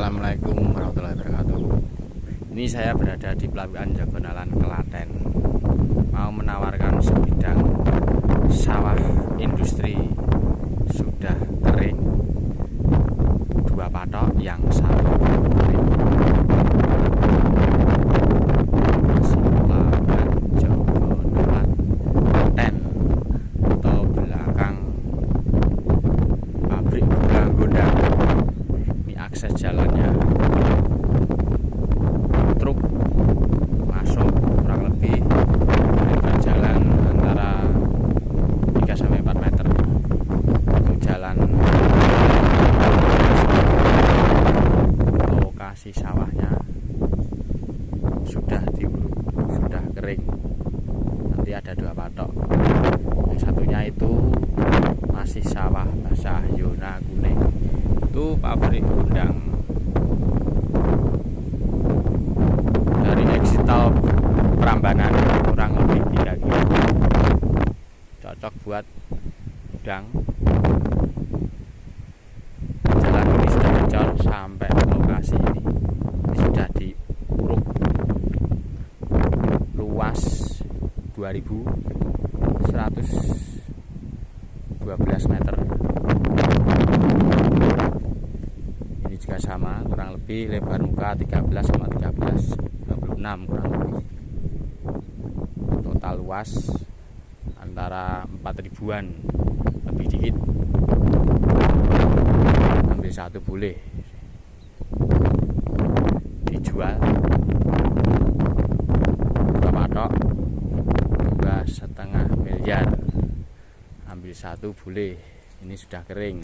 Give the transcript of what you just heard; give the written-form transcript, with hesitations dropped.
Assalamualaikum warahmatullahi wabarakatuh. Ini saya berada di Pelabuhan Jagonalan, Klaten. Mau menawarkan sebidang sawah industri sudah kering, 2 patok, yang satu kering. Pelabuhan Jagonalan, Klaten, atau belakang pabrik gudang-gudang. Akses jalannya truk masuk kurang lebih lebar jalan antara 3-4 meter. Untuk jalan lokasi sawahnya sudah diuruk, sudah kering. Nanti ada 2 patok. Yang satunya itu masih sawah basah Yona kuning. Itu pabrik gudang. Dari exit tol Prambanan kurang lebih 3 km. Cocok buat gudang. Jalan ini sudah bocor sampai ke lokasi ini. Sudah diuruk luas 2112 meter. Juga sama, kurang lebih lebar muka 13,13, 26 kurang lebih. Total luas antara 4.000-an, lebih dikit. Ambil satu boleh. Dijual 2 patok 2,5 miliar. Ambil satu boleh. Ini sudah kering.